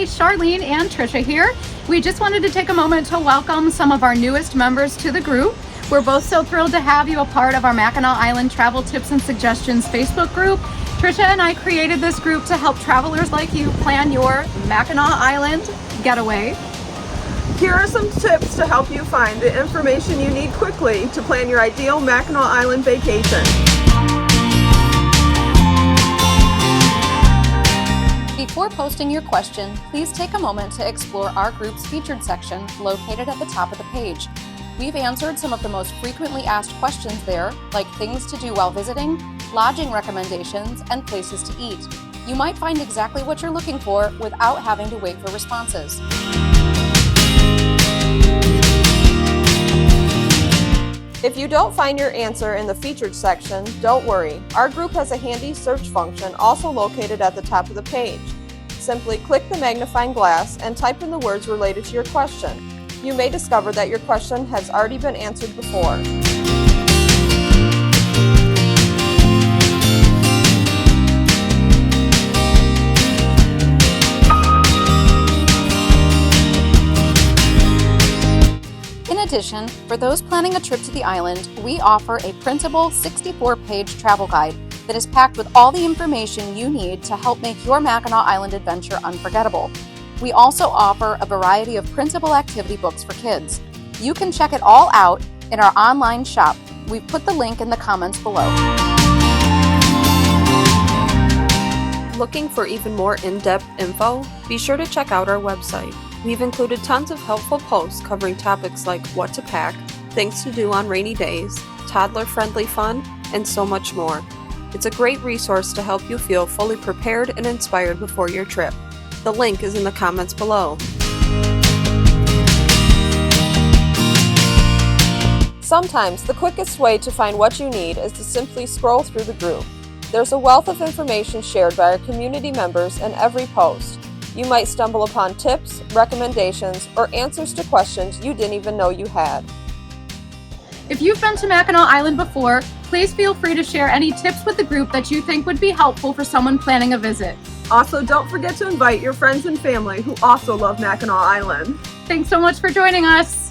Hi, Charlene and Trisha here. We just wanted to take a moment to welcome some of our newest members to the group. We're both so thrilled to have you a part of our Mackinac Island Travel Tips and Suggestions Facebook group. Trisha and I created this group to help travelers like you plan your Mackinac Island getaway. Here are some tips to help you find the information you need quickly to plan your ideal Mackinac Island vacation. Before posting your question, please take a moment to explore our group's featured section located at the top of the page. We've answered some of the most frequently asked questions there, like things to do while visiting, lodging recommendations, and places to eat. You might find exactly what you're looking for without having to wait for responses. If you don't find your answer in the featured section, don't worry. Our group has a handy search function also located at the top of the page. Simply click the magnifying glass and type in the words related to your question. You may discover that your question has already been answered before. In addition, for those planning a trip to the island, we offer a printable 64-page travel guide that is packed with all the information you need to help make your Mackinac Island adventure unforgettable. We also offer a variety of printable activity books for kids. You can check it all out in our online shop. We've put the link in the comments below. Looking for even more in-depth info? Be sure to check out our website. We've included tons of helpful posts covering topics like what to pack, things to do on rainy days, toddler-friendly fun, and so much more. It's a great resource to help you feel fully prepared and inspired before your trip. The link is in the comments below. Sometimes the quickest way to find what you need is to simply scroll through the group. There's a wealth of information shared by our community members in every post. You might stumble upon tips, recommendations, or answers to questions you didn't even know you had. If you've been to Mackinac Island before, please feel free to share any tips with the group that you think would be helpful for someone planning a visit. Also, don't forget to invite your friends and family who also love Mackinac Island. Thanks so much for joining us.